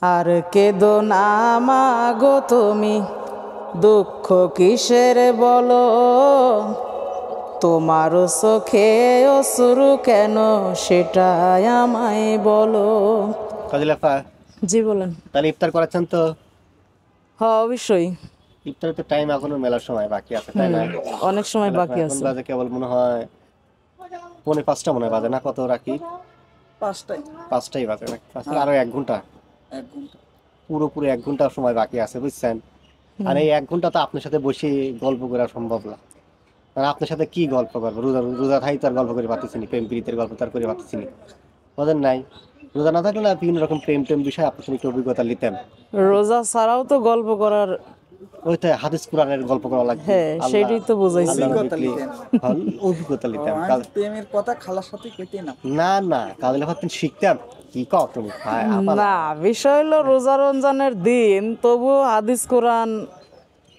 আর কেঁদো না মাগো তুমি, দুঃখ কিসের বলো, তোমার চোখে অশ্রু কেন সেটাই আমায় বলো। কাজল আপা, জি বলেন। তাহলে ইফতার করাচ্ছেন তো? হ্যাঁ অবশ্যই। ইফতারের তো টাইম এখনো মেলার সময় বাকি আছে, তাই না? অনেক সময় মেলার বাকি সময় এখন আছে। বাজে কেবল মনে হয় 4:45 মনে হয় বাজে না, কত রাখি? 5টাই বাজে না, আসলে আরো 1 ঘন্টা, পুরোপুরি 1 ঘন্টা সময় বাকি আছে, বুঝছেন? আর এই 1 ঘন্টা তো আপনার সাথে বসে গল্প করা সম্ভব না। আর আপনার সাথে কি গল্প করবো? রোজা রোজা থাই তো আর গল্প করে পাচ্ছি নি, প্রেম প্রীতের গল্প তার করে পাচ্ছি নি, ওদের নাই। রোজা না থাকলে না বিভিন্ন রকম প্রেম টেম বিষয় আপনার সঙ্গে একটু অভিজ্ঞতা নিতাম। রোজা ছাড়াও তো গল্প করার। ওই তো হাদিস কোরআনের গল্প করা লাগবে। হ্যাঁ আল্লাহ সেটাই তো বুঝাইছি। আল্লাহ নবী অভিজ্ঞতা নিতাম। প্রেমের কথা খালার সাথে কইতে না। না না, কাজল ভাবতেন শিখতাম কি কও তুমি? না, বিষয় হলো রোজা রমজানের দিন, তবু হাদিস কোরআন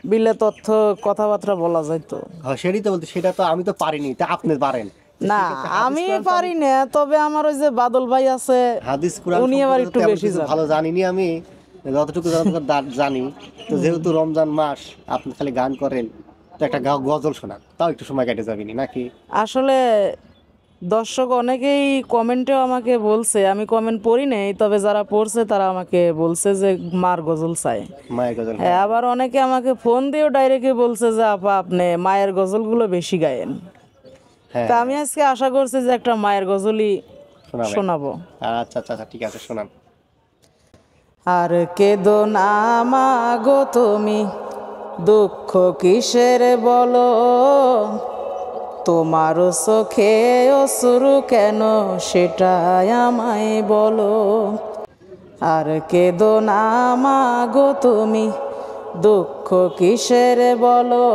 বিলে তথ্য কথাবার্তা বলা যায় তো। হ্যাঁ সেটাই তো বলতে, সেটা তো আমি তো পারিনি, তা আপনি পারেন। না আমি পারি না, তবে আমার ওই যে বাদল ভাই আছে, হাদিস কোরআন উনি আবার সম্পর্কে একটু তেমন বেশি কিছু জানে। ভালো জানিনি আমি, যতটুকু জানি। তো যেহেতু রমজান মাস, আপনি খালি গান করেন, তো একটা গজল শোনান, তাও একটু সময় কেটে যাবেনি নাকি? আসলে দর্শক অনেকেই কমেন্টেও আমাকে বলছে, আমি কমেন্ট পড়ি নাই, তবে যারা পড়ছে তারা আমাকে বলছে যে মার গজল চাই। মায়ের গজল। হ্যাঁ, আবার অনেকে আমাকে ফোন দিয়েও ডাইরেক্টলি বলছে যে আপা আপনি মায়ের গজলগুলো বেশি গায়েন। হ্যাঁ তা আমি আজকে আশা করছি যে একটা মায়ের গজলই শোনাবেন। শোনাবো। আচ্ছা আচ্ছা আচ্ছা, ঠিক আছে, শোনান। আর কেঁদো না মাগো তুমি, দুঃখ কিসের বলো, তোমার চোখে অশ্রু কেন সেটাই আমায় বলো। আর কেঁদো না মাগো তুমি, দুঃখ কিসের বলো,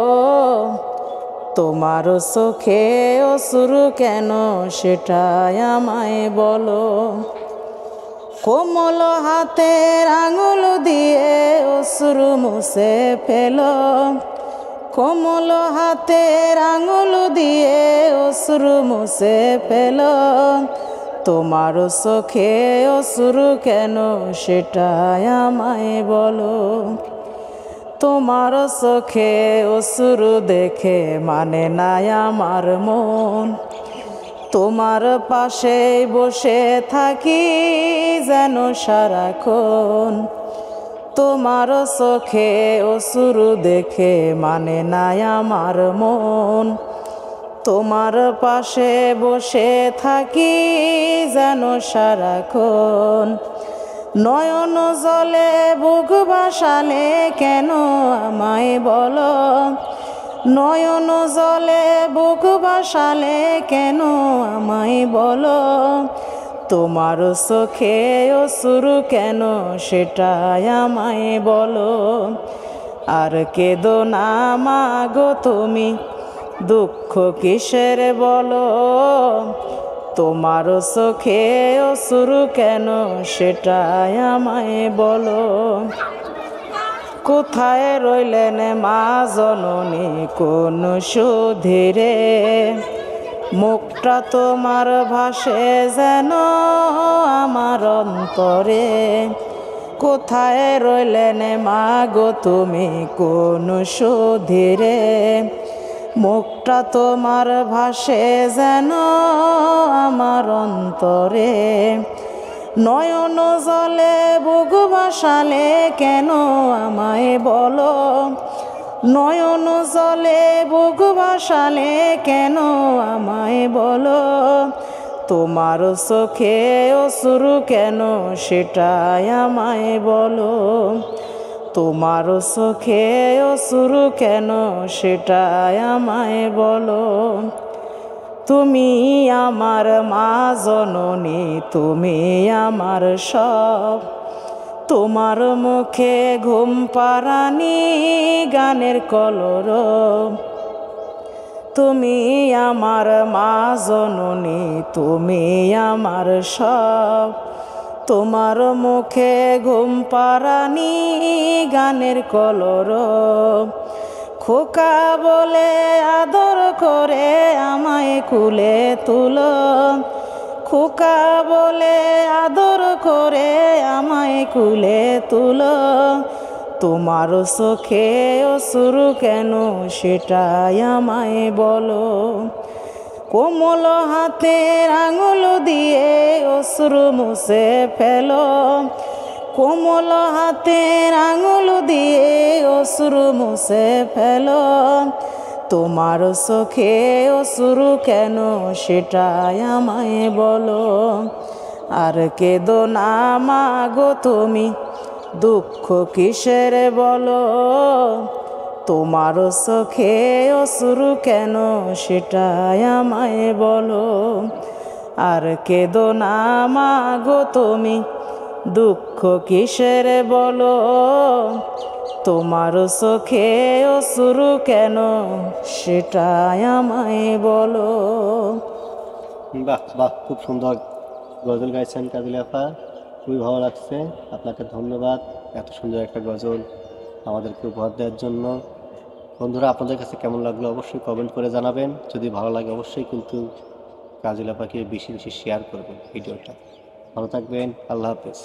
তোমার চোখে অশ্রু কেন সেটাই আমায় বলো। কোমল হাতের আঙুল দিয়ে অশ্রু মুছে ফেলো, কোমল হাতের আঙুল দিয়ে অশ্রু মুছে ফেলো, তোমার চোখে অশ্রু কেন সেটাই আমায় বলো। তোমার চোখে অশ্রু দেখে মানে না আমার মন, তোমার পাশে বসে থাকি যেন সারাক্ষণ। তোমার চোখে অশ্রু দেখে মানে না আমার মন, তোমার পাশে বসে থাকি যেন সারাক্ষণ। নয়ন জলে বুক ভাসালে কেন আমায় বলো, নয়ন জলে বুক ভাসালে কেন আমায় বলো, তোমার চোখে অশ্রু কেন সেটাই আমায় বলো। আর কেঁদো না মাগো তুমি, দুঃখ কিসের বলো, তোমার চোখে অশ্রু কেন সেটাই আমায় বলো। কোথায় রইলেন মা জননী কোন সুধীরে, মুখটা তোমার ভাসে যেন আমার অন্তরে। কোথায় রইলেন মা গো তুমি কোন সুধীরে, মুখটা তোমার ভাসে যেন আমার অন্তরে। নয়ন জলে বুক ভাসালে কেন আমায় বলো, নয়ন জলে বুক ভাসালে কেন আমায় বলো, তোমার চোখে অশ্রু কেন সেটাই আমায় বলো। তোমার চোখে অশ্রু কেন সেটাই আমায় বলো। তুমি আমার মা জননী, তুমি আমার সব, তোমার মুখে ঘুম পাড়ানি গানের কলরব। তুমি আমার মা জননী, তুমি আমার সব, তোমার মুখে ঘুম পাড়ানি গানের কলরব। খোকা বলে আদর করে আমায় কুলে তুলো, খোকা বলে আদর করে আমায় কুলে তুলো, তোমার চোখে অশ্রু কেন সেটাই আমায় বলো। কোমল হাতের আঙুল দিয়ে অশ্রু মুছে ফেলো, কোমল হাতের আঙুল দিয়ে অশ্রু মুছে ফেলো, তোমার চোখে অশ্রু কেন সেটাই আমায় বলো। আর কেঁদো না মাগো তুমি, দুঃখ কিসের বলো, তোমার চোখে অশ্রু কেন সেটাই আমায় বলো। আর কেঁদো না মাগো তুমি, দুঃখ কিসের বলো, তোমার চোখে অশ্রু কেন সেটাই আমায় বলো। বাহ বাহ, খুব সুন্দর গজল গাইছেন কাজলী আপা, খুবই ভালো লাগছে। আপনাকে ধন্যবাদ এত সুন্দর একটা গজল আমাদেরকে উপহার দেওয়ার জন্য। বন্ধুরা, আপনাদের কাছে কেমন লাগলো অবশ্যই কমেন্ট করে জানাবেন। যদি ভালো লাগে অবশ্যই কিন্তু কাজলী আপাকে বেশি বেশি শেয়ার করবেন ভিডিওটা। ভালো থাকবেন, আল্লাহ হাফেজ।